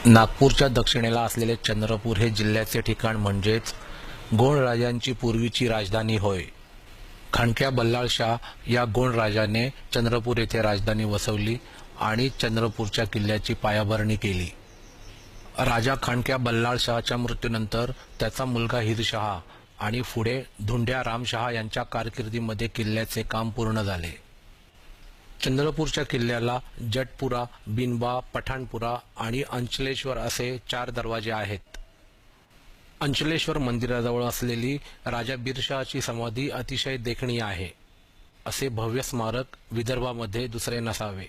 नागपूरच्या दक्षिणेला असलेले चंद्रपूर हे जिल्ह्याचे ठिकाण म्हणजेच गोंड राजांची पूर्वीची राजधानी होय. खांडक्या बल्लाळशाह या गोंड राजाने चंद्रपूर येथे राजधानी वसवली आणि चंद्रपूरच्या किल्ल्याची पायाभरणी केली. राजा खांडक्या बल्लाळशाहच्या मृत्यूनंतर त्याचा मुलगा हिरशहा आणि पुढे धुंड्या रामशहा यांच्या कारकिर्दीमध्ये किल्ल्याचे काम पूर्ण झाले. चंद्रपूरच्या किल्ल्याला जटपुरा, बिनबा, पठाणपुरा आणि अंचलेश्वर असे 4 दरवाजे आहेत. अंचलेश्वर मंदिराजवळ असलेली राजा बिरशहाची समाधी अतिशय देखणीय आहे. असे भव्य स्मारक विदर्भामध्ये दुसरे नसावे.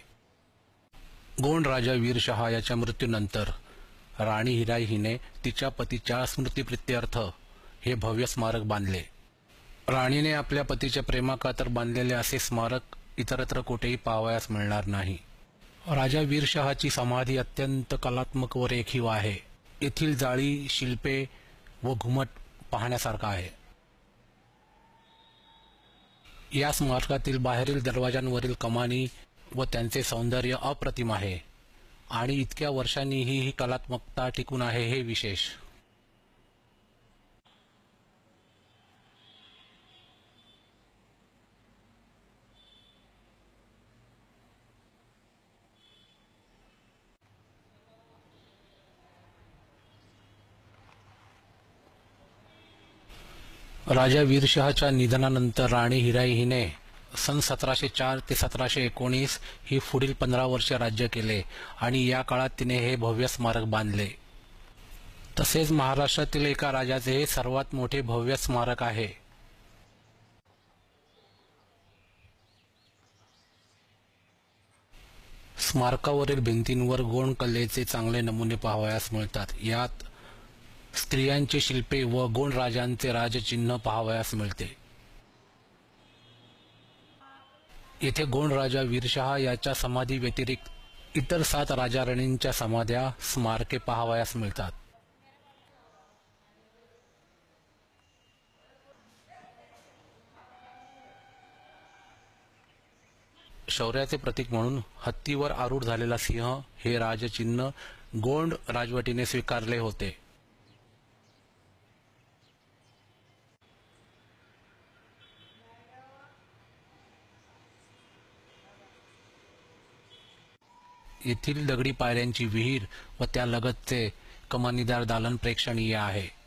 गोंड राजा वीरशहा याच्या मृत्यूनंतर राणी हिराई हिने तिच्या पतीच्या स्मृतिप्रित्यर्थ हे भव्य स्मारक बांधले. राणीने आपल्या पतीच्या प्रेमाखातर बांधलेले असे स्मारक इतरत्र कुठेही पाहावयास मिळणार नाही. राजा वीरशहाची समाधी अत्यंत कलात्मक व रेखीव आहे. येथील जाळी, शिल्पे व घुमट पाहण्यासारखा आहे. या स्मारकातील बाहेरील दरवाजांवरील कमानी व त्यांचे सौंदर्य अप्रतिम आहे आणि इतक्या वर्षांनीही ही कलात्मकता टिकून आहे हे विशेष. राजा वीरशहाच्या निधनानंतर राणी हिराई हिने सन 1704 ते 1719 ही पुढील 15 वर्षे राज्य केले आणि या काळात तिने हे भव्य स्मारक बांधले. तसेच महाराष्ट्रातील एका राजाचे हे सर्वात मोठे भव्य स्मारक आहे. स्मारकावरील भिंतींवर गोंड कलेचे चांगले नमुने पाहावयास मिळतात. यात स्त्रियांचे शिल्पे व गोंड राजांचे राजचिन्ह पाहावयास मिळते. येथे गोंड राजा वीरशहा याच्या समाधी व्यतिरिक्त इतर 7 राजा-राणींच्या समाध्या, स्मारके पाहावयास मिळतात. शौर्याचे प्रतीक म्हणून हत्तीवर आरूढ झालेला सिंह हे राजचिन्ह गोंड राजवटीने स्वीकारले होते. येथील दगडी पायऱ्यांची विहीर व त्यालगतचे कमानीदार दालन प्रेक्षणीय आहे.